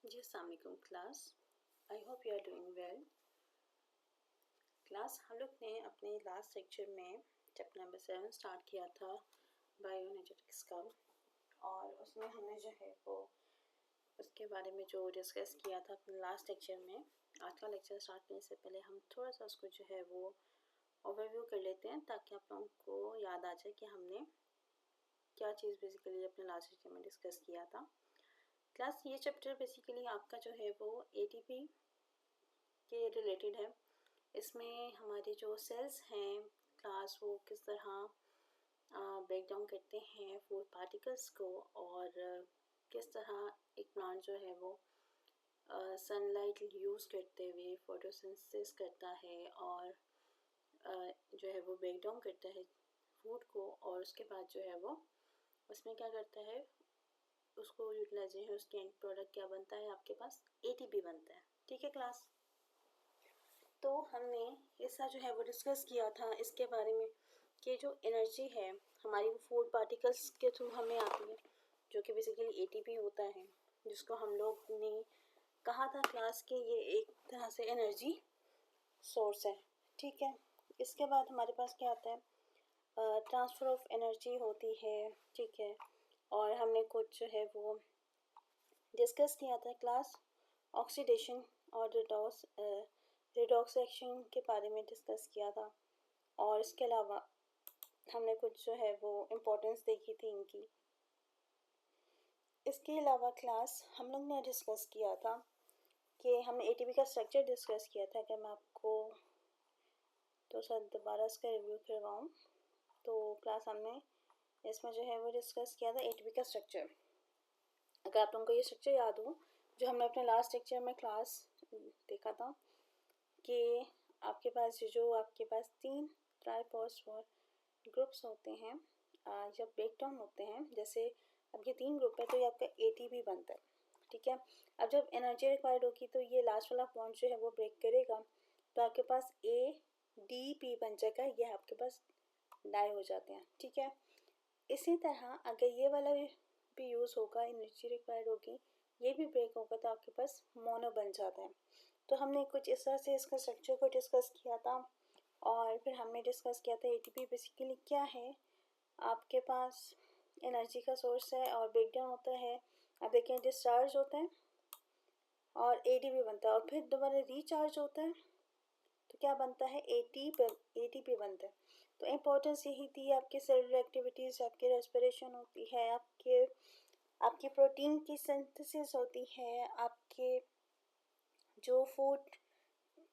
जी अस्सलाम वालेकुम class. I hope you are doing well. Class हम लोग ने अपने लास्ट लेक्चर में चैप्टर नंबर 7 स्टार्ट किया था बायोएनर्जेटिक्स का, और उसमें हमने जो है वो उसके बारे में जो डिस्कस किया था अपने लास्ट लेक्चर में। आज का लेक्चर स्टार्ट करने से पहले हम थोड़ा सा उसको जो है वो ओवरव्यू कर लेते हैं, ताकि आप लोगों को याद आ जाए कि हमने क्या चीज़ बेसिकली अपने लास्ट लेक्चर में डिस्कस किया था। क्लास ये चैप्टर बेसिकली आपका जो है वो एटीपी के रिलेटेड है। इसमें हमारे जो सेल्स हैं क्लास, वो किस तरह ब्रेक डाउन करते हैं फूड पार्टिकल्स को, और किस तरह एक प्लांट जो है वो सनलाइट यूज़ करते हुए फोटोसिंथेसिस करता है, और जो है वो ब्रेक डाउन करता है फूड को, और उसके बाद जो है वो उसमें क्या करता है, उसको यूटिलाइजेशन, उसके एंड प्रोडक्ट क्या बनता है, आपके पास एटीपी बनता है। ठीक है क्लास। तो हमने ऐसा जो है वो डिस्कस किया था इसके बारे में कि जो एनर्जी है हमारी वो फूड पार्टिकल्स के थ्रू हमें आती है, जो कि बेसिकली एटीपी होता है, जिसको हम लोग ने कहा था क्लास के ये एक तरह से एनर्जी सोर्स है। ठीक है। इसके बाद हमारे पास क्या आता है, ट्रांसफ़र ऑफ एनर्जी होती है। ठीक है। और हमने कुछ जो है वो डिस्कस किया था क्लास, ऑक्सीडेशन और रिडॉक्स एक्शन के बारे में डिस्कस किया था, और इसके अलावा हमने कुछ जो है वो इम्पोर्टेंस देखी थी इनकी। इसके अलावा क्लास हम लोग ने डिस्कस किया था कि हमने एटीपी का स्ट्रक्चर डिस्कस किया था। कि मैं आपको तो सर दोबारा इसका रिव्यू करवाऊँ, तो क्लास हमने इसमें जो है वो डिस्कस किया था एटीपी का स्ट्रक्चर। अगर आप लोगों को ये स्ट्रक्चर याद हो, जो हमने अपने लास्ट लेक्चर में क्लास देखा था कि आपके पास 3 ट्राइफॉस्फेट ग्रुप्स होते हैं, जब ब्रेक डाउन होते हैं, जैसे अब ये 3 ग्रुप है तो ये आपका एटीपी बनता है। ठीक है। अब जब एनर्जी रिक्वायर्ड होगी तो ये लास्ट वाला बॉन्ड जो है वो ब्रेक करेगा, तो आपके पास ADP बन जाएगा, ये आपके पास डाई हो जाते हैं। ठीक है। इसी तरह अगर ये वाला भी यूज़ होगा, एनर्जी रिक्वायर्ड होगी, ये भी ब्रेक होगा, तो आपके पास मोनो बन जाता है। तो हमने कुछ इस तरह से इसका स्ट्रक्चर को डिस्कस किया था, और फिर हमने डिस्कस किया था एटीपी बेसिकली क्या है। आपके पास एनर्जी का सोर्स है और ब्रेक डाउन होता है, अब देखिए डिस्चार्ज होता है और एटीपी बनता है, और फिर दोबारा रिचार्ज होता है तो क्या बनता है, एटीपी बनता है। तो इम्पोर्टेंस यही थी, आपके सेलुलर एक्टिविटीज़, आपकी रेस्पिरेशन होती है, आपकी प्रोटीन की सिंथेसिस होती है, आपके जो फूड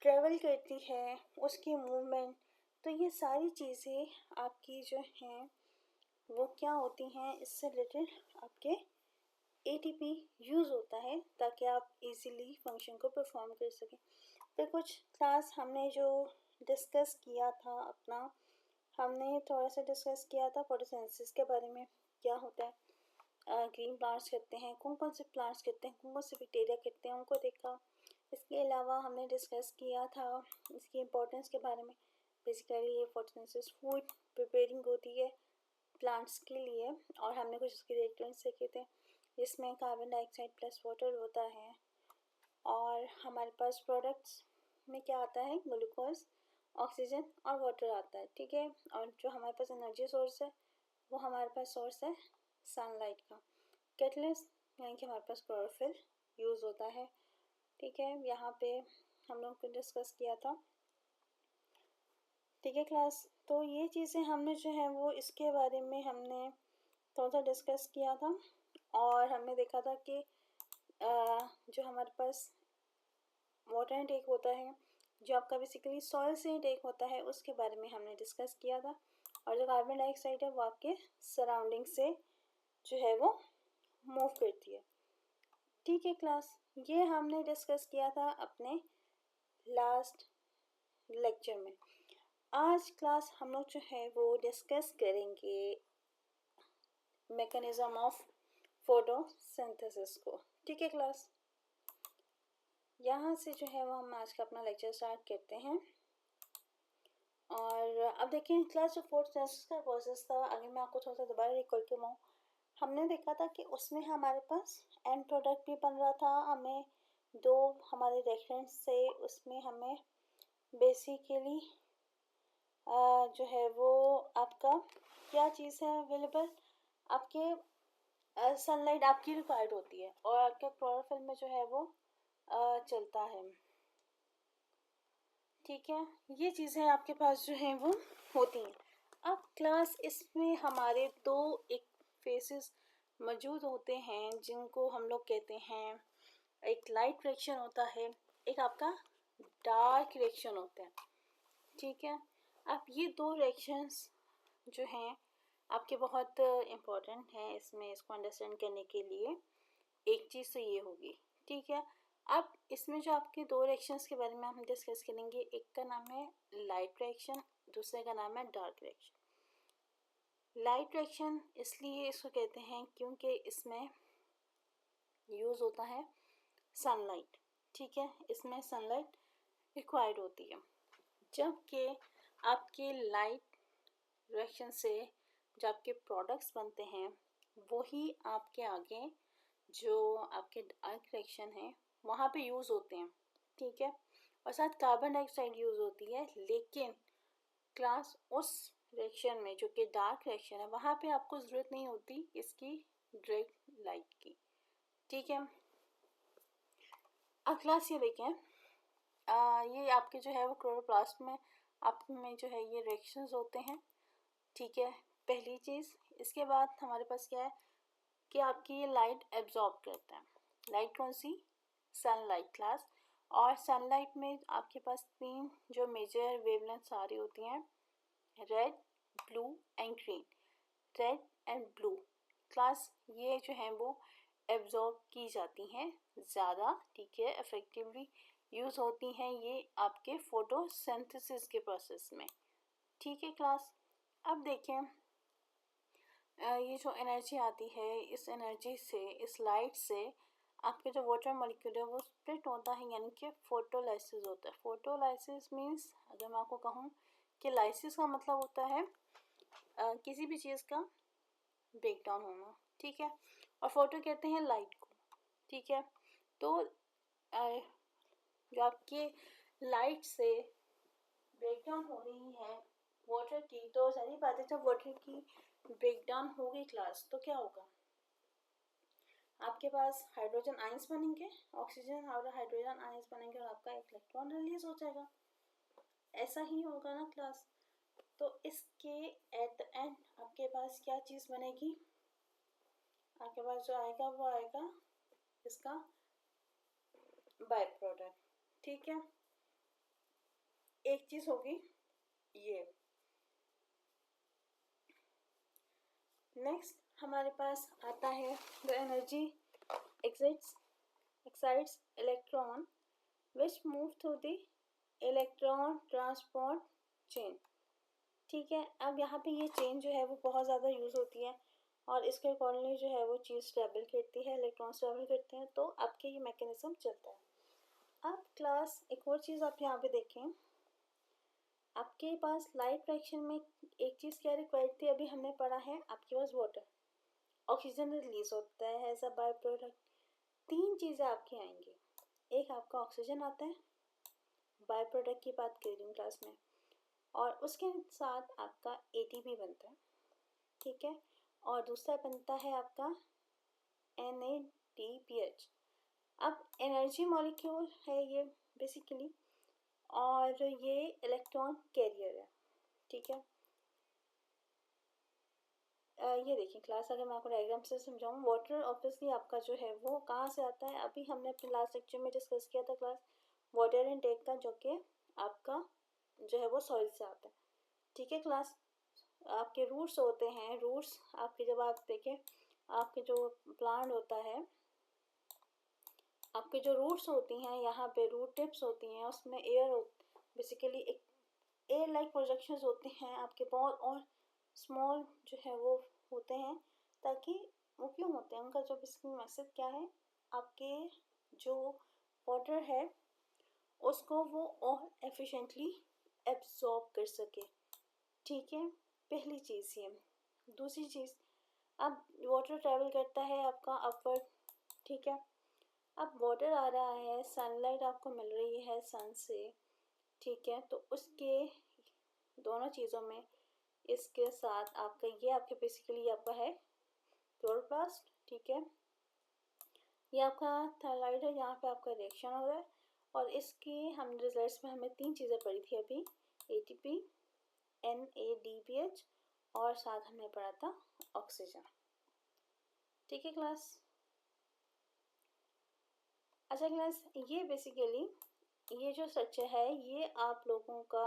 ट्रेवल करती है उसकी मूवमेंट, तो ये सारी चीज़ें आपकी जो हैं वो क्या होती हैं, इससे रिलेटेड आपके एटीपी यूज़ होता है, ताकि आप इजीली फंक्शन को परफॉर्म कर सकें। फिर कुछ क्लास हमने जो डिस्कस किया था अपना, हमने थोड़ा सा डिस्कस किया था फोटोसिंथेसिस के बारे में, क्या होता है, ग्रीन प्लांट्स करते हैं, कौन कौन से प्लांट्स करते हैं, कौन कौन से बैक्टीरिया करते हैं, उनको देखा। इसके अलावा हमने डिस्कस किया था इसकी इम्पोर्टेंस के बारे में। बेसिकली ये फोटोसिंथेसिस फूड प्रिपेयरिंग होती है प्लांट्स के लिए, और हमने कुछ उसके रिएक्टेंट्स देखे थे, जिसमें कार्बन डाइऑक्साइड प्लस वाटर होता है, और हमारे पास प्रोडक्ट्स में क्या आता है, ग्लूकोज, ऑक्सीजन और वाटर आता है। ठीक है। और जो हमारे पास एनर्जी सोर्स है वो हमारे पास सोर्स है सनलाइट का। कैटलिस्ट यानी कि हमारे पास क्लोरोफिल यूज़ होता है। ठीक है। यहाँ पे हम लोग को डिस्कस किया था। ठीक है क्लास। तो ये चीज़ें हमने जो है वो इसके बारे में हमने थोड़ा सा डिस्कस किया था, और हमने देखा था कि जो हमारे पास वाटर इनटेक होता है, जो आपका बेसिकली सॉइल से इनटेक होता है, उसके बारे में हमने डिस्कस किया था, और जो कार्बन डाइऑक्साइड है वो आपके सराउंडिंग से जो है वो मूव करती है। ठीक है क्लास, ये हमने डिस्कस किया था अपने लास्ट लेक्चर में। आज क्लास हम लोग जो है वो डिस्कस करेंगे मैकेनिज्म ऑफ फोटोसिंथेसिस को। ठीक है क्लास, यहाँ से जो है वो हम आज का अपना लेक्चर स्टार्ट करते हैं। और अब देखिए क्लास, जो फोटोसिंथेसिस का प्रोसेस था, अगर मैं आपको थोड़ा सा दोबारा रिकॉल करवाऊँ, हमने देखा था कि उसमें हमारे पास एंड प्रोडक्ट भी बन रहा था, हमें दो हमारे रेफरेंस से उसमें हमें बेसिकली जो है वो आपका क्या चीज़ है अवेलेबल, आपके सनलाइट आपकी रिक्वायर्ड होती है और आपके क्लोरोफिल में जो है वो चलता है। ठीक है, ये चीज़ें आपके पास जो हैं वो होती हैं। अब क्लास इसमें हमारे दो एक फेसेस मौजूद होते हैं जिनको हम लोग कहते हैं, एक लाइट रिएक्शन होता है, एक आपका डार्क रिएक्शन होता है। ठीक है, अब ये दो रिएक्शंस जो हैं आपके बहुत इम्पोर्टेंट हैं इसमें, इसको अंडरस्टैंड करने के लिए। एक चीज़ तो ये होगी, ठीक है। अब इसमें जो आपके दो रिएक्शंस के बारे में हम डिस्कस करेंगे, एक का नाम है लाइट रिएक्शन, दूसरे का नाम है डार्क रिएक्शन। लाइट रिएक्शन इसलिए इसको कहते हैं क्योंकि इसमें यूज़ होता है सनलाइट। ठीक है, इसमें सनलाइट रिक्वायर्ड होती है, जबकि आपके लाइट रिएक्शन से जो आपके प्रोडक्ट्स बनते हैं वही आपके आगे जो आपके डार्क रिएक्शन है वहाँ पे यूज़ होते हैं। ठीक है, और साथ कार्बन डाइऑक्साइड यूज़ होती है, लेकिन क्लास उस रिएक्शन में जो कि डार्क रिएक्शन है वहाँ पे आपको ज़रूरत नहीं होती इसकी डायरेक्ट लाइट की। ठीक है, अब क्लास ये देखें, ये आपके जो है वो क्लोरोप्लास्ट में आप में जो है ये रिएक्शंस होते हैं। ठीक है, पहली चीज़। इसके बाद हमारे पास क्या है कि आपकी ये लाइट एब्जॉर्ब करता है। लाइट कौन सी? Sunlight class. और सनलाइट में आपके पास तीन जो मेजर वेवलेंथ आ रही होती हैं, red, blue and green. Red and blue class ये जो है वो एब्जॉर्ब की जाती हैं ज़्यादा। ठीक है, इफेक्टिवली यूज़ होती हैं ये आपके फोटोसिंथेसिस के प्रोसेस में। ठीक है क्लास, अब देखें ये जो एनर्जी आती है, इस एनर्जी से, इस लाइट से आपके जो वाटर मॉलिक्यूल है वो स्प्लिट होता है, यानी कि फोटोलाइसिस होता है। फोटोलाइसिस मीन्स, अगर मैं आपको कहूँ कि लाइसिस का मतलब होता है किसी भी चीज़ का ब्रेक डाउन होना। ठीक है, और फोटो कहते हैं लाइट को। ठीक है, तो जो आपके लाइट से ब्रेक डाउन हो रही है वाटर की, तो सारी बातें जब वाटर की ब्रेक डाउन हो गई क्लास तो क्या होगा, आपके पास हाइड्रोजन आयंस बनेंगे, ऑक्सीजन और हाइड्रोजन आयंस बनेंगे और आपका एक इलेक्ट्रॉन रिलीज हो जाएगा। ऐसा ही होगा ना क्लास। तो इसके एट द एंड आपके पास क्या चीज़ बनेगी, आपके पास जो आएगा वो आएगा इसका बाय प्रोडक्ट। ठीक है, एक चीज़ होगी ये। नेक्स्ट हमारे पास आता है the energy excites electron which move through the electron transport chain। ठीक है, अब यहाँ पे ये चेन जो है वो बहुत ज़्यादा यूज़ होती है और इसके अकॉर्डिंगली जो है वो चीज़ ट्रेवल करती है, इलेक्ट्रॉन्स ट्रेवल करते हैं, तो आपके ये मैकेनिज्म चलता है। अब क्लास एक और चीज़ आप यहाँ पे देखें, आपके पास लाइट रिएक्शन में एक चीज़ क्या रिक्वायर्ड थी, अभी हमने पढ़ा है, आपके पास वाटर, ऑक्सीजन रिलीज होता है एज अ बाय प्रोडक्ट। तीन चीज़ें आपकी आएंगी, एक आपका ऑक्सीजन आता है, बाय प्रोडक्ट की बात कर रही हूँ क्लास में, और उसके साथ आपका ATP बनता है। ठीक है, और दूसरा बनता है आपका NADPH। अब एनर्जी मॉलिक्यूल है ये बेसिकली, और ये इलेक्ट्रॉन कैरियर है। ठीक है, ये देखिए क्लास, अगर मैं आपको डायग्राम से समझाऊँ, वाटर ऑब्वियसली आपका जो है वो कहाँ से आता है, अभी हमने अपने लास्ट लेक्चर में डिस्कस किया था क्लास वाटर इनटेक का, जो कि आपका जो है वो सॉइल से आता है। ठीक है क्लास, आपके रूट्स होते हैं, रूट्स आपके जब आप देखें आपके जो प्लांट होता है, आपके जो रूट्स होती हैं यहाँ पे रूट टिप्स होती हैं, उसमें एयर बेसिकली एक एयर लाइक प्रोजेक्शंस होते हैं आपके बहुत, और स्मॉल जो है वो होते हैं, ताकि वो क्यों होते हैं, उनका जो बेसिकली मकसद क्या है, आपके जो वाटर है उसको वो और एफिशिएंटली एब्जॉर्ब कर सके। ठीक है, पहली चीज़ ये। दूसरी चीज़, अब वाटर ट्रैवल करता है आपका अपवर्ड, ठीक है। अब वाटर आ रहा है, सनलाइट आपको मिल रही है सन से, ठीक है। तो उसके दोनों चीज़ों में इसके साथ आपका ये आपके बेसिकली आपका है क्लोरोप्लास्ट, ठीक है। ये आपका थायराइड है, यहाँ पे आपका रिएक्शन हो रहा है। और इसके हम रिजल्ट्स में हमें 3 चीज़ें पढ़ी थी अभी, ATP, NADPH और साथ हमने पढ़ा था ऑक्सीजन, ठीक है क्लास। अच्छा क्लास, ये बेसिकली ये जो स्ट्रक्चर है ये आप लोगों का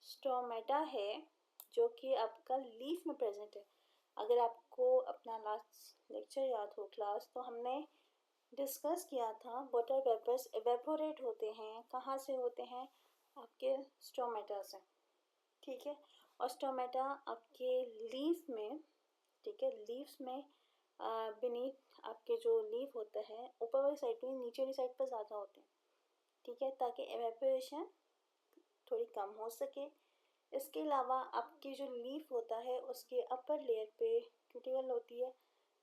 स्टोमेटा है, जो कि आपका लीफ में प्रेजेंट है। अगर आपको अपना लास्ट लेक्चर याद हो क्लास, तो हमने डिस्कस किया था वाटर वेपर्स एवेपोरेट होते हैं, कहाँ से होते हैं, आपके स्टोमेटा से, ठीक है। और स्टोमेटा आपके लीफ में, ठीक है, लीव्स में बीनीथ आपके जो लीफ होता है ऊपर वाली साइड में, नीचे वाली साइड पर ज़्यादा होते हैं, ठीक है, ताकि एवेपोरेशन थोड़ी कम हो सके। इसके अलावा आपके जो लीफ होता है उसके अपर लेयर पे क्यूटिकल होती है,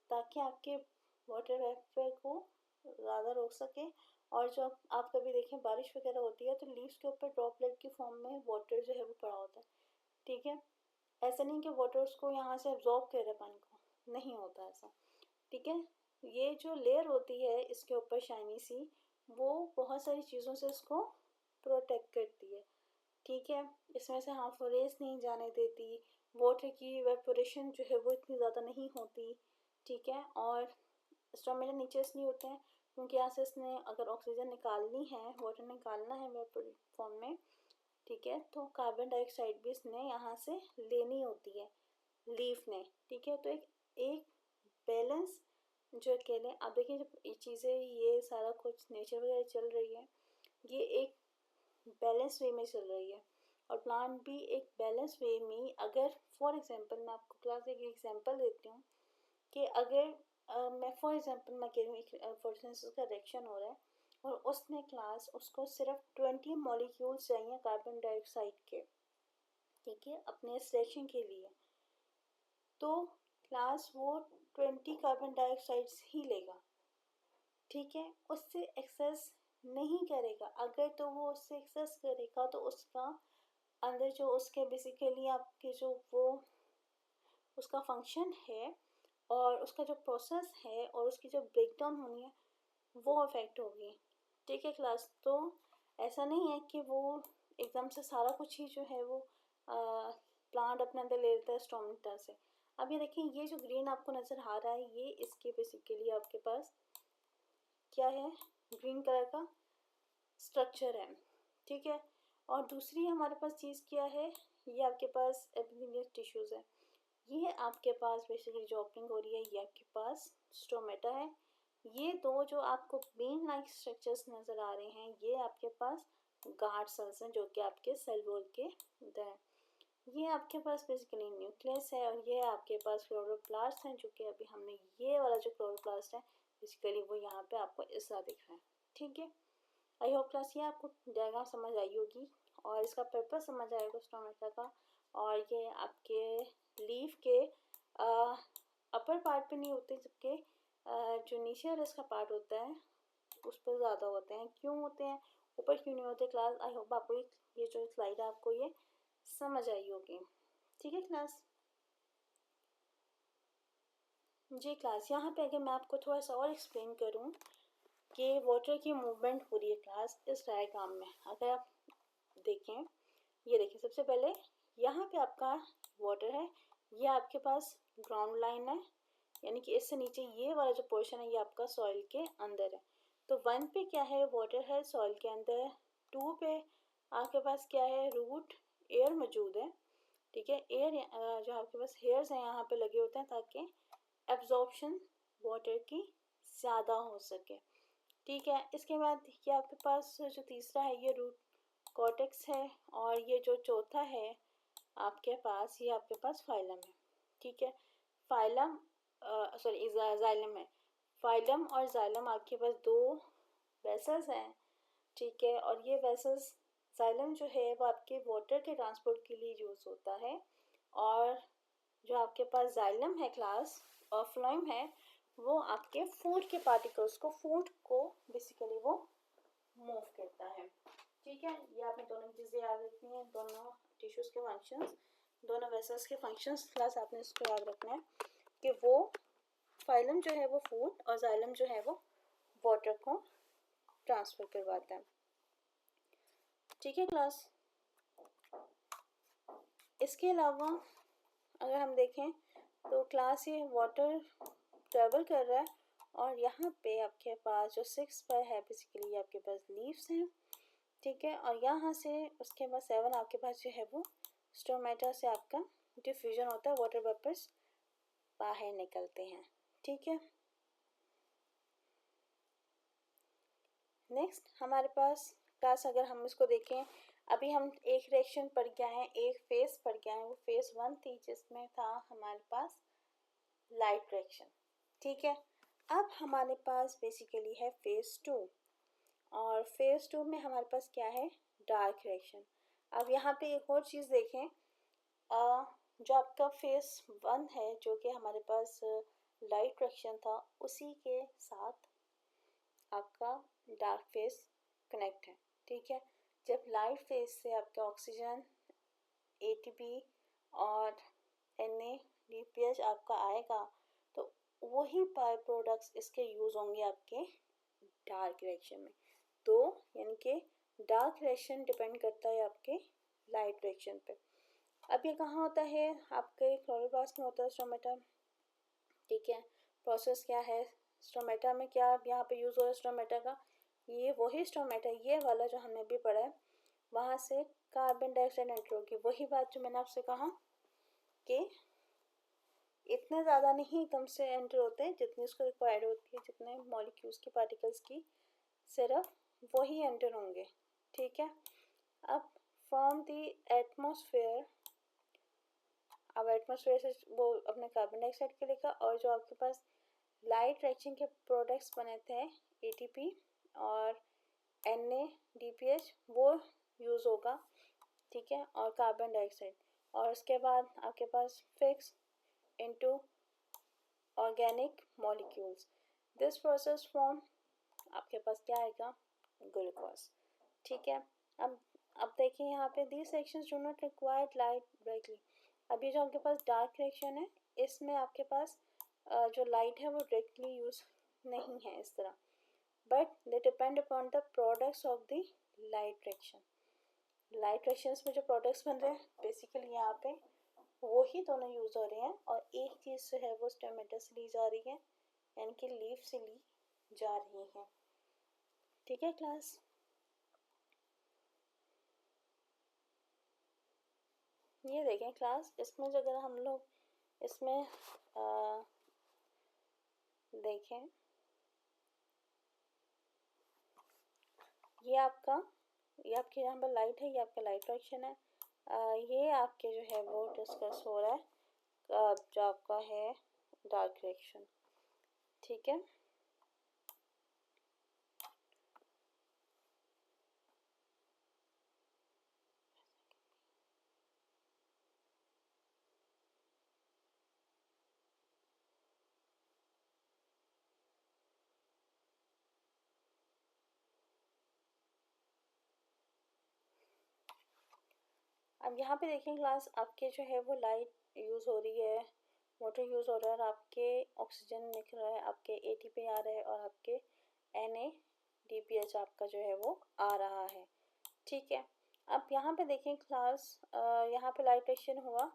ताकि आपके वाटर वेपर को ज़्यादा रोक सके। और जो आप कभी देखें बारिश वगैरह होती है तो लीव्स के ऊपर ड्रॉपलेट की फॉर्म में वाटर जो है वो पड़ा होता है, ठीक है। ऐसा नहीं कि वाटर उसको यहाँ से एब्जॉर्ब कर रहे पानी को, नहीं होता ऐसा, ठीक है। ये जो लेयर होती है इसके ऊपर शाइनी सी, वो बहुत सारी चीज़ों से इसको प्रोटेक्ट करती है, ठीक है। इसमें से हार्मफुल रेज नहीं जाने देती, वाटर की इवेपोरेशन जो है वो इतनी ज़्यादा नहीं होती, ठीक है। और स्टोमेटा नीचे इसलिए होते हैं क्योंकि यहाँ से इसने अगर ऑक्सीजन निकालनी है, वाटर निकालना है वेपर फॉर्म में, ठीक है, तो कार्बन डाइऑक्साइड भी इसने यहाँ से लेनी होती है लीफ ने, ठीक है। तो एक बैलेंस जो कह लें, आप देखिए जब ये चीज़ें ये सारा कुछ नेचर वगैरह चल रही है, ये एक बैलेंस वे में चल रही है। और प्लांट भी एक बैलेंस वे में, अगर फॉर एग्जांपल मैं आपको क्लास एक एग्जांपल देती हूँ कि अगर मैं फॉर एग्जांपल मैं कह रही हूँ फोटोसिंथेसिस का रिएक्शन हो रहा है और उसने क्लास उसको सिर्फ 20 मॉलिक्यूल्स चाहिए कार्बन डाइऑक्साइड के, ठीक है, अपने इस रिएक्शन के लिए, तो क्लास वो 20 कार्बन डाइऑक्साइड ही लेगा, ठीक है, उससे एक्सेस नहीं करेगा। अगर तो वो उससे एक्सेस करेगा तो उसका अंदर जो उसके बेसिकली आपके जो वो उसका फंक्शन है और उसका जो प्रोसेस है और उसकी जो ब्रेकडाउन होनी है वो अफेक्ट होगी, ठीक है क्लास। तो ऐसा नहीं है कि वो एकदम से सारा कुछ ही जो है वो प्लांट अपने अंदर ले लेता है स्टोमेटा से। अब ये देखिए, ये जो ग्रीन आपको नज़र आ रहा है ये इसके बेसिकली आपके पास क्या है, ग्रीन कलर का स्ट्रक्चर है, ठीक है। और दूसरी हमारे पास चीज़ क्या है, ये आपके पास एपिथेलियल टिश्यूज़ है। ये आपके पास बेसिकली जो ओपनिंग हो रही है ये आपके पास स्टोमेटा है। ये दो जो आपको बेन लाइक स्ट्रक्चर्स नज़र आ रहे हैं ये आपके पास गार्ड सेल्स हैं, जो कि आपके सेल वॉल के अंदर हैं। ये आपके पास बेसिकली न्यूक्लियस है और ये आपके पास क्लोरोप्लास्ट हैं, जो कि अभी हमने ये वाला जो क्लोरोप्लास्ट है बेसिकली वो यहाँ पे आपको इस तरह दिख रहा है, ठीक है। आई होप क्लास ये आपको डायग्राम समझ आई होगी और इसका पर्पस समझ आएगा स्टोमेटा का। और ये आपके लीफ के अपर पार्ट पे नहीं होते, जबकि जो नीचे वाला इसका पार्ट होता है उस पर ज़्यादा होते हैं। क्यों होते हैं, ऊपर क्यों नहीं होते क्लास? आई होप आपको ये जो स्लाइड है आपको ये समझ आई होगी, ठीक है क्लास। जी क्लास, यहाँ पे अगर मैं आपको थोड़ा सा और एक्सप्लेन करूँ कि वाटर की मूवमेंट हो रही है क्लास इस डायग्राम में, अगर आप देखें, ये देखिए सबसे पहले यहाँ पे आपका वाटर है, ये आपके पास ग्राउंड लाइन है, यानी कि इससे नीचे ये वाला जो पोर्शन है ये आपका सॉइल के अंदर है। तो 1 पे क्या है, वाटर है सॉइल के अंदर। 2 पे आपके पास क्या है, रूट एयर मौजूद है, ठीक है। एयर जो आपके पास हेयर्स हैं यहाँ पे लगे होते हैं ताकि एब्जॉर्प्शन वाटर की ज़्यादा हो सके, ठीक है। इसके बाद ये आपके पास जो तीसरा है ये रूट कॉर्टेक्स है और ये जो चौथा है आपके पास ये आपके पास फाइलम है, ठीक है। फाइलम सॉरी जाइलम है। फाइलम और जाइलम आपके पास दो वेसल्स हैं, ठीक है। और ये वेसल्स, जाइलम जो है वो आपके वाटर के ट्रांसपोर्ट के लिए यूज़ होता है और जो आपके पास जाइलम है क्लास फ्लोएम है वो आपके फूड के पार्टिकल्स को, फूड को बेसिकली वो मूव करता है। ठीक है, ये आपने दोनों चीज़ें याद रखनी है, दोनों टिश्यूज़ के फंक्शंस, दोनों वेसल्स के फंक्शंस, प्लस आपने इसको याद रखना है कि वो फाइलम जो है वो फूड और जाइलम जो है वो वाटर को ट्रांसफ़र करवाता है। ठीक है क्लास। इसके अलावा अगर हम देखें तो क्लास ये वाटर ट्रेवल कर रहा है और यहाँ पे आपके पास जो 6 पर है बेसिकली आपके पास लीव्स हैं। ठीक है, और यहाँ से उसके बाद 7 आपके पास जो है वो स्टोमेटा से आपका डिफ्यूजन होता है, वाटर वेपर्स बाहर निकलते हैं। ठीक है, नेक्स्ट हमारे पास क्लास अगर हम इसको देखें, अभी हम एक रिएक्शन पढ़ गया है, एक फेस पढ़ गया है, वो फेस 1 थी जिसमें था हमारे पास लाइट रिएक्शन। ठीक है, अब हमारे पास बेसिकली है फेस 2 और फेस 2 में हमारे पास क्या है, डार्क रिएक्शन। अब यहाँ पे एक और चीज़ देखें, जो आपका फेस 1 है जो कि हमारे पास लाइट रिएक्शन था, उसी के साथ आपका डार्क फेस कनेक्ट है। ठीक है, जब लाइट फेस से आपका ऑक्सीजन, एटीपी और NADPH आपका आएगा तो वही बाय प्रोडक्ट्स इसके यूज़ होंगे आपके डार्क रिएक्शन में। तो यानी कि डार्क रिएक्शन डिपेंड करता है आपके लाइट रिएक्शन पे। अब ये कहाँ होता है, आपके क्लोरोप्लास्ट में होता है स्टोमेटा। ठीक है, प्रोसेस क्या है स्टोमेटा में, क्या यहाँ पे यूज़ हो रहा है स्टोमेटा का, ये वही स्टोमेटा, ये वाला जो हमने भी पढ़ा है, वहाँ से कार्बन डाइऑक्साइड एंटर होगी। वही बात जो मैंने आपसे कहा कि इतने ज़्यादा नहीं एकदम से एंटर होते हैं जितनी उसको रिक्वायर्ड होती है, जितने मॉलिक्यूल्स की पार्टिकल्स की सिर्फ वही एंटर होंगे। ठीक है, अब फ्रॉम द एटमॉस्फेयर, अब एटमॉस्फेयर से वो अपने कार्बन डाइऑक्साइड के लेगा और जो आपके पास लाइट रिएक्शन के प्रोडक्ट्स बने थे ATP और NADPH वो यूज़ होगा। ठीक है, और कार्बन डाइऑक्साइड, और उसके बाद आपके पास fix into organic molecules. This process form आपके पास क्या आएगा, ग्लूकोज। ठीक है, अब देखिए यहाँ पे these sections do not require light directly। अभी जो आपके पास डार्क रिएक्शन है इसमें आपके पास जो लाइट है वो डायरेक्टली यूज नहीं है इस तरह, but they depend upon the products of the light reaction. Light reactions में जो प्रोडक्ट्स बन रहे हैं बेसिकली यहाँ पे वो ही दोनों यूज़ हो रहे हैं, और एक चीज़ जो है वो स्टोमेटा से ली जा रही है यानी कि लीफ से ली जा रही है। ठीक है क्लास, ये देखें क्लास, इसमें जो अगर हम लोग इसमें देखें, ये आपके यहाँ पर लाइट है, ये आपका लाइट रिएक्शन है। ये आपके जो है वो डिस्कस हो रहा है जो आपका है डार्क रिएक्शन। ठीक है, अब यहाँ पे देखें क्लास, आपके जो है वो लाइट यूज़ हो रही है, वाटर यूज़ हो रहा है और आपके ऑक्सीजन निकल रहा है, आपके ATP आ रहा है और आपके NADPH आपका जो है वो आ रहा है। ठीक है, अब यहाँ पे देखें क्लास, यहाँ पे लाइट रिएक्शन हुआ,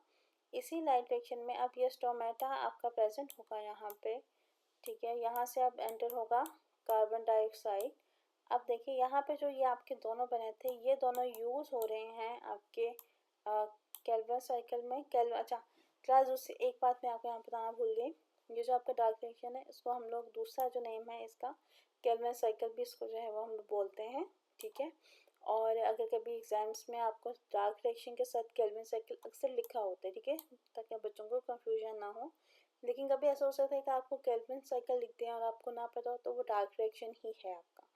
इसी लाइट रिएक्शन में अब ये स्टोमेटा आपका प्रेजेंट होगा यहाँ पे। ठीक है, यहाँ से अब एंटर होगा कार्बन डाइऑक्साइड। अब देखिए यहाँ पे जो ये आपके दोनों बने थे ये दोनों यूज़ हो रहे हैं आपके केल्विन साइकिल में। अच्छा क्लास, उससे एक बात मैं आपको यहाँ बताना भूल गई, ये जो आपका डार्क रिएक्शन है इसको हम लोग दूसरा जो नेम है इसका केल्विन साइकिल भी इसको जो है वो हम लोग बोलते हैं। ठीक है, और अगर कभी एग्जाम्स में आपको डार्क रिएक्शन के साथ केल्विन साइकिल अक्सर लिखा होता है, ठीक है, ताकि बच्चों को कंफ्यूजन ना हो, लेकिन कभी ऐसा हो सकता है कि आपको केल्विन साइकिल लिख दें और आपको ना पता हो तो वो डार्क रिएक्शन ही है आपका।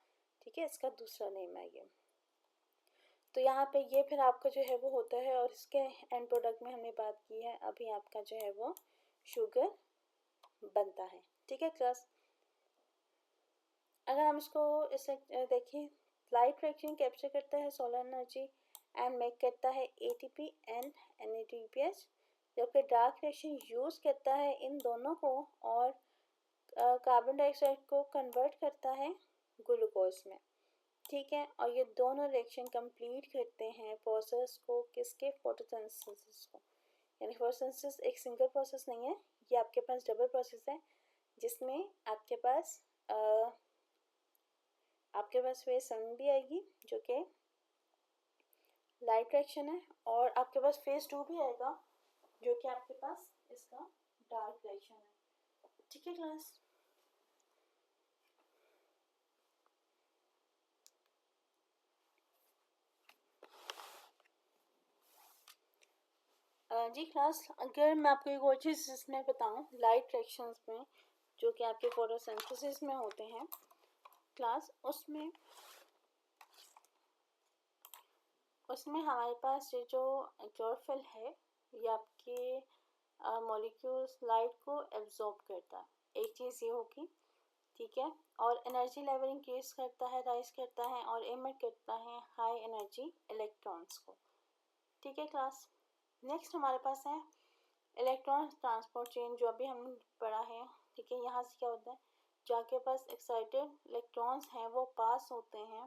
ठीक है, इसका दूसरा नेम है ये। तो यहाँ पे ये फिर आपका जो है वो होता है, और इसके एंड प्रोडक्ट में हमने बात की है अभी आपका जो है वो शुगर बनता है। ठीक है क्लास, अगर हम इसको इसे देखें, लाइट रिएक्शन कैप्चर करता है सोलर एनर्जी एंड मेक करता है ATP एंड NADPH, जबकि डार्क रिएक्शन यूज़ करता है इन दोनों को और कार्बन डाइऑक्साइड को कन्वर्ट करता है ग्लूकोज में। ठीक है, और ये दोनों रिएक्शन कंप्लीट करते हैं प्रोसेस को, किसके, फोटोसिंथेसिस को। यानी फोटोसिंथेसिस एक सिंगल प्रोसेस नहीं है, ये आपके पास डबल प्रोसेस है, जिसमें आपके पास फिर सन भी आएगी जो कि लाइट रिएक्शन है, और आपके पास फेज 2 भी आएगा जो कि आपके पास इसका डार्क रिएक्शन है। ठीक है क्लास, जी क्लास, अगर मैं आपको एक और चीज़ इसमें बताऊं लाइट रिएक्शंस में जो कि आपके फोटोसिंथेसिस में होते हैं क्लास, उसमें हमारे पास ये जो क्लोरोफिल है ये आपके मॉलिक्यूल्स लाइट को एब्जॉर्ब करता है, एक चीज़ ये होगी। ठीक है, और एनर्जी लेवल इंक्रीज करता है, राइज करता है और एमिट करता है हाई एनर्जी इलेक्ट्रॉन्स को। ठीक है क्लास, नेक्स्ट हमारे पास है इलेक्ट्रॉन ट्रांसपोर्ट चेन, जो अभी हमने पढ़ा है। ठीक है, यहाँ से क्या होता है, जो आपके पास एक्साइटेड इलेक्ट्रॉन्स हैं वो पास होते हैं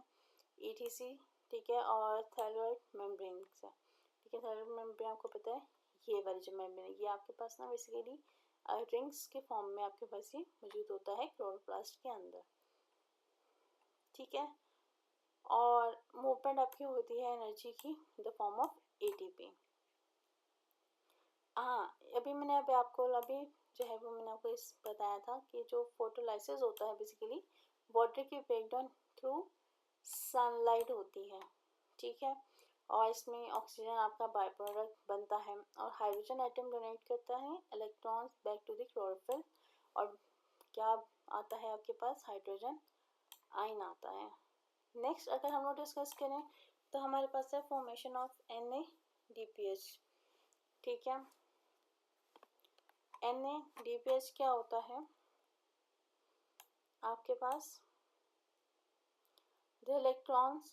ETC, ठीक है, और थायरॉइड मेम्ब्रेन से। ठीक है, थायरॉइड मेम्ब्रेन आपको पता है, ये वाली जो मेम्ब्रेन है ये आपके पास ना बेसिकली रिंग्स के फॉर्म में आपके पास ये मौजूद होता है क्लोरोप्लास्ट के अंदर। ठीक है, और मूवमेंट आपकी होती है एनर्जी की in the form of ATP। हाँ, अभी जो है वो मैंने आपको इस बताया था कि जो फोटोलाइसिस होता है बेसिकली वाटर की ब्रेकडाउन थ्रू सनलाइट होती है। ठीक है, और इसमें ऑक्सीजन आपका बाय प्रोडक्ट बनता है और हाइड्रोजन एटम डोनेट करता है electrons back to the chlorophyll, और क्या आता है आपके पास, हाइड्रोजन आयन आता है। नेक्स्ट अगर हम लोग डिस्कस करें तो हमारे पास है फॉर्मेशन ऑफ NADPH। ठीक है, NADPH क्या होता है आपके पास, the electrons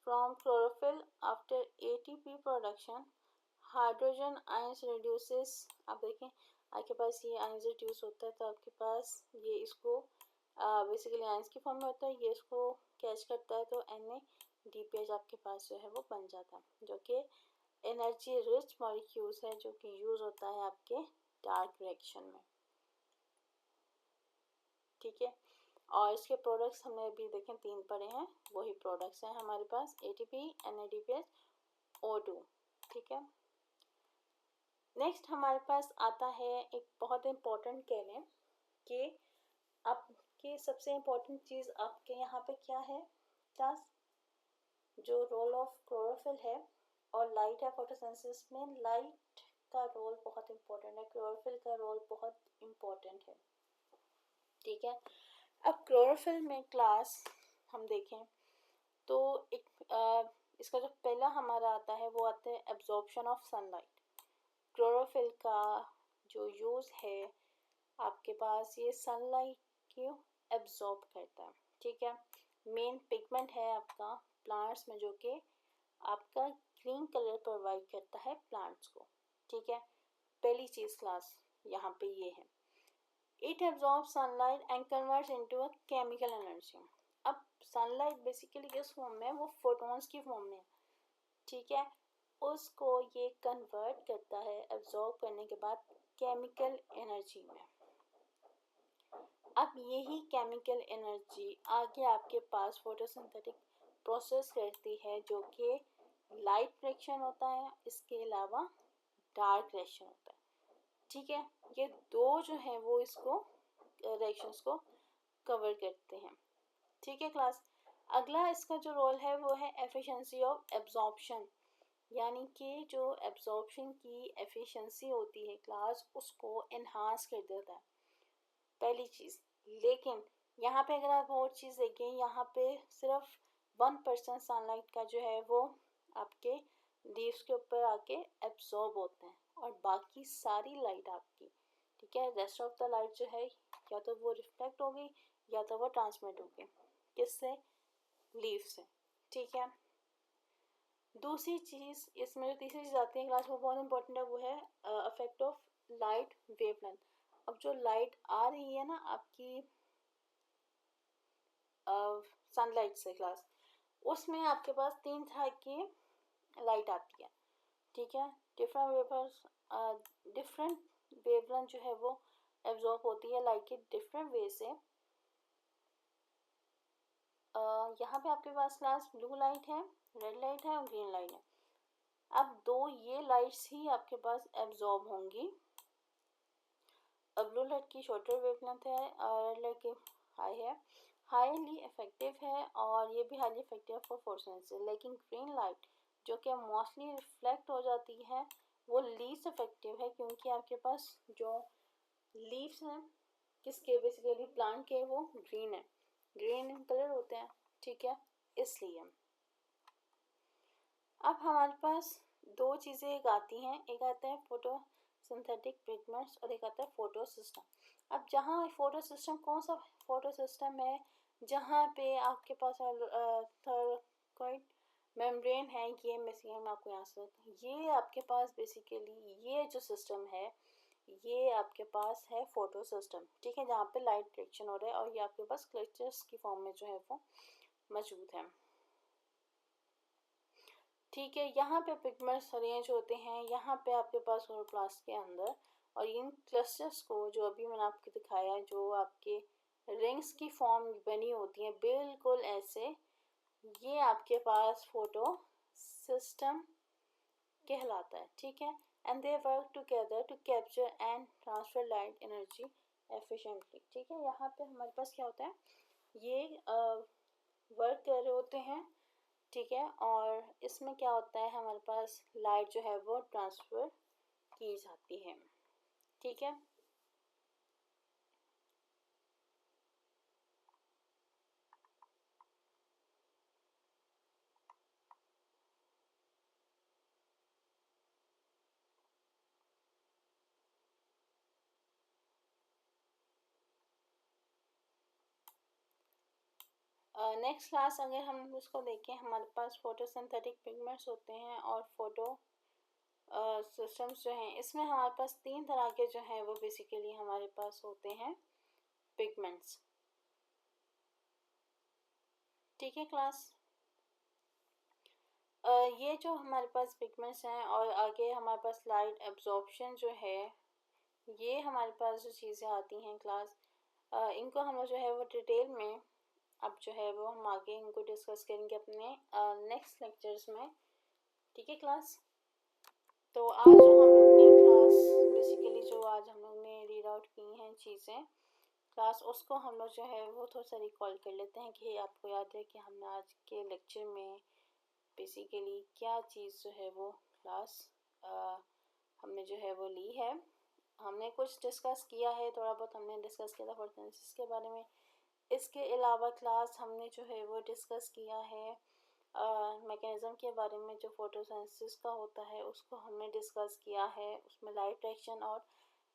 from chlorophyll after ATP production hydrogen ions reduces। आप देखें आपके पास ये आयंस रिड्यूस होता है तो आपके पास ये इसको बेसिकली आयंस की फॉर्म में होता है, ये इसको कैच करता है तो NADPH आपके पास जो है वो बन जाता है, जो कि एनर्जी रिच मॉलिक्यूल्स है जो कि यूज़ होता है आपके डार्क रिएक्शन में। ठीक है, और इसके प्रोडक्ट्स हमने अभी देखें 3 पढ़े हैं, वही प्रोडक्ट्स हैं हमारे पास ATP, NADPH, O2। ठीक है, नेक्स्ट हमारे पास आता है एक बहुत इम्पोर्टेंट कह लें कि आपके सबसे इम्पोर्टेंट चीज़ आपके यहाँ पे क्या है क्लास, जो रोल ऑफ क्लोरोफिल है और लाइट है फोटोसिंथेसिस में, लाइट का रोल बहुत इम्पोर्टेंट है, क्लोरोफिल का रोल बहुत इम्पोर्टेंट है। ठीक है, अब क्लोरोफिल में क्लास हम देखें तो इसका जो पहला हमारा आता है वो आता है एब्जॉर्प्शन ऑफ सनलाइट। क्लोरोफिल का जो यूज़ है आपके पास ये सनलाइट को एब्जॉर्ब करता है। ठीक है, मेन पिगमेंट है आपका प्लांट्स में जो कि आपका ग्रीन कलर प्रोवाइड करता है प्लांट्स को। ठीक है, पहली चीज़ क्लास यहाँ पे ये है, it absorbs sunlight and converts into a chemical energy. अब सनलाइट बेसिकली किस फॉर्म में है, वो फोटॉन्स की फॉर्म में है। ठीक है, उसको ये कन्वर्ट करता है एब्जॉर्ब करने के बाद केमिकल एनर्जी में। अब यही केमिकल एनर्जी आगे आपके पास फोटोसिंथेटिक प्रोसेस करती है जो कि लाइट रिएक्शन होता है, इसके अलावा डार्क रिएक्शन होता है। ठीक है, ये दो जो है वो इसको रिएक्शंस को कवर करते हैं। ठीक है क्लास, अगला इसका जो रोल है वो है एफिशिएंसी ऑफ एब्जॉर्प्शन, यानी कि जो एब्जॉर्प्शन की एफिशिएंसी होती है क्लास उसको एनहांस कर देता है, पहली चीज़। लेकिन यहाँ पे अगर आप और चीज़ देखें, यहाँ पे सिर्फ 1% सनलाइट का जो है वो आपके लीव्स के ऊपर आके एब्जॉर्ब होते हैं और बाकी सारी लाइट आपकी, ठीक है। रेस्ट ऑफ द लाइट जो है या तो वो रिफ्लेक्ट होगी या तो वो ट्रांसमिट होगी, किससे? लीफ से, ठीक है। दूसरी चीज़ इसमें जो तीसरी चीज़ आती है क्लास में बहुत इंपॉर्टेंट है, वो है इफेक्ट ऑफ लाइट वेवलेंथ। अब जो लाइट आ रही है ना आपकी सनलाइट से क्लास, उसमें आपके पास 3 तरह की लाइट आती है, ठीक है। डिफरेंट वेवलेंथ जो है वो एब्जॉर्ब होती है लाइट के डिफरेंट वे से। यहाँ पे आपके पास क्लास ब्लू लाइट है, रेड लाइट है और ग्रीन लाइट है। अब दो ये लाइट्स ही आपके पास एब्जॉर्ब होंगी। ब्लू लाइट की शॉर्टर वेवलेंथ है और रेड लाइट की हाई है, हाईली इफेक्टिव है और ये भी हाईली इफेक्टिव फॉर फोटोसिंथेसिस। लेकिन ग्रीन लाइट जो कि मोस्टली रिफ्लेक्ट हो जाती है वो लीस्ट इफेक्टिव है, क्योंकि आपके पास जो लीव्स हैं किसके, बेसिकली प्लांट के, वो ग्रीन है, ग्रीन इन कलर होते हैं, ठीक है, इसलिए। अब हमारे पास दो चीज़ें एक आती हैं, एक आता है फोटो सिंथेटिक पिगमेंट्स और एक आता है फोटो सिस्टम। अब जहाँ फोटो सिस्टम, कौन सा फोटो सिस्टम है? जहाँ पे आपके पास थर्कोइड मेम्ब्रेन है, ये मैं आपको यहाँ से, ये आपके पास बेसिकली ये जो सिस्टम है ये आपके पास है फोटो सिस्टम, ठीक है, जहाँ पे लाइट रिफ्लेक्शन हो रहा है और ये आपके पास क्लस्टर्स की फॉर्म में जो है वो मौजूद है, ठीक है। यहाँ पे पिगमेंट्स अरेंज होते हैं यहाँ पे आपके पास क्लोरोप्लास्ट के अंदर, और इन क्लस्टर्स को जो अभी मैंने आपको दिखाया है, जो आपके रिंग्स की फॉर्म बनी होती हैं बिल्कुल ऐसे, ये आपके पास फोटो सिस्टम कहलाता है, ठीक है। And they work together to capture and transfer light energy efficiently, ठीक है। यहाँ पे हमारे पास क्या होता है, ये वर्क कर रहे होते हैं, ठीक है, और इसमें क्या होता है, हमारे पास लाइट जो है वो ट्रांसफ़र की जाती है, ठीक है। नेक्स्ट क्लास अगर हम उसको देखें, हमारे पास फोटोसिंथेटिक पिगमेंट्स होते हैं और फोटो सिस्टम्स जो हैं, इसमें हमारे पास 3 तरह के जो हैं वो बेसिकली हमारे पास होते हैं पिगमेंट्स, ठीक है क्लास। ये जो हमारे पास पिगमेंट्स हैं और आगे हमारे पास लाइट एब्जॉर्प्शन जो है, ये हमारे पास जो चीज़ें आती हैं क्लास, इनको हम लोग जो है वो डिटेल में अब जो है वो हम आगे इनको डिस्कस करेंगे अपने नेक्स्ट लेक्चर्स में, ठीक है क्लास। तो आज जो हम लोग ने क्लास बेसिकली जो आज हम लोग ने रीड आउट की हैं चीज़ें क्लास, उसको हम लोग जो है वो थोड़ा सा रिकॉल कर लेते हैं कि आपको याद है कि हमने आज के लेक्चर में बेसिकली क्या चीज़ जो है वो क्लास हमने जो है वो ली है। हमने कुछ डिस्कस किया है, थोड़ा बहुत हमने डिस्कस किया था फोटोसिंथेसिस के बारे में। इसके अलावा क्लास हमने जो है वो डिस्कस किया है मैकेनिज़्म के बारे में, जो फोटोसिंथेसिस का होता है उसको हमने डिस्कस किया है, उसमें लाइट रिएक्शन और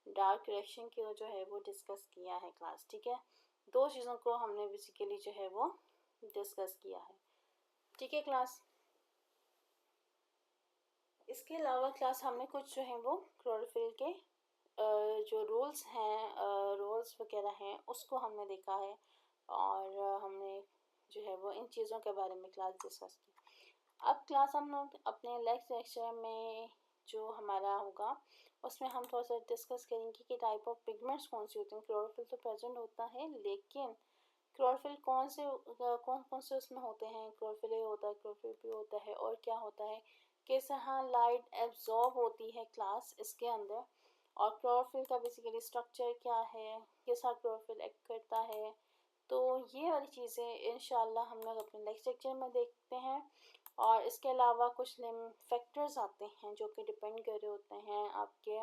डार्क रिएक्शन की जो है वो डिस्कस किया है क्लास, ठीक है। दो चीज़ों को हमने बेसिकली जो है वो डिस्कस किया है, ठीक है क्लास। इसके अलावा क्लास हमने कुछ जो है वो क्लोरोफिल के जो रूल्स हैं, रोल्स वगैरह हैं, उसको हमने देखा है और हमने जो है वो इन चीज़ों के बारे में क्लास डिस्कस की। अब क्लास हम लोग अपने नेक्स्ट लेक्चर में जो हमारा होगा उसमें हम थोड़ा सा डिस्कस करेंगे कि टाइप ऑफ पिगमेंट्स कौन सी होती हैं। क्लोरोफिल तो प्रेजेंट होता है, लेकिन क्लोरोफिल कौन कौन से उसमें होते हैं, क्लोरोफिल ए होता है, क्लोरोफिल बी होता है, और क्या होता है, किस तरह लाइट एब्जॉर्ब होती है क्लास इसके अंदर, और क्लोरोफिल का बेसिकली स्ट्रक्चर क्या है, किस तरह क्लोरोफिल एक्ट करता है। तो ये वाली चीज़ें इंशाल्लाह हम लोग अपने नेक्स्ट लेक्चर में देखते हैं। और इसके अलावा कुछ फैक्टर्स आते हैं जो कि डिपेंड कर रहे होते हैं आपके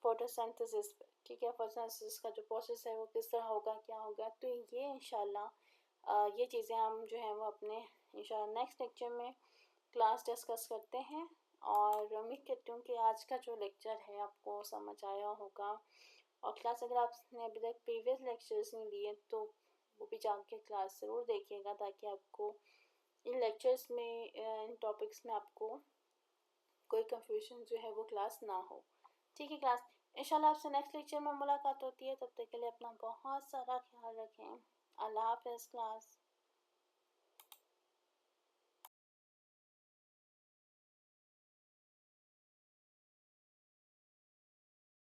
फोटोसिंथेसिस पे, ठीक है। फोटोसिंथेसिस का जो प्रोसेस है वो किस तरह होगा, क्या होगा, तो ये इंशाल्लाह ये चीज़ें हम जो हैं वो अपने इंशाल्लाह नेक्स्ट लेक्चर में क्लास डिस्कस करते हैं। और उम्मीद करती हूँ कि आज का जो लेक्चर है आपको समझ आया होगा और क्लास अगर आपने अभी तक प्रीवियस लेक्चर्स नहीं लिए तो वो भी जाके क्लास ज़रूर देखिएगा, ताकि आपको इन लेक्चर्स में इन टॉपिक्स में आपको कोई कंफ्यूजन जो है वो क्लास ना हो। ठीक है क्लास, इंशाल्लाह आपसे नेक्स्ट लेक्चर में मुलाकात होती है। तब तक के लिए अपना बहुत सारा ख्याल रखें। अल्लाह हाफ़िज़ क्लास।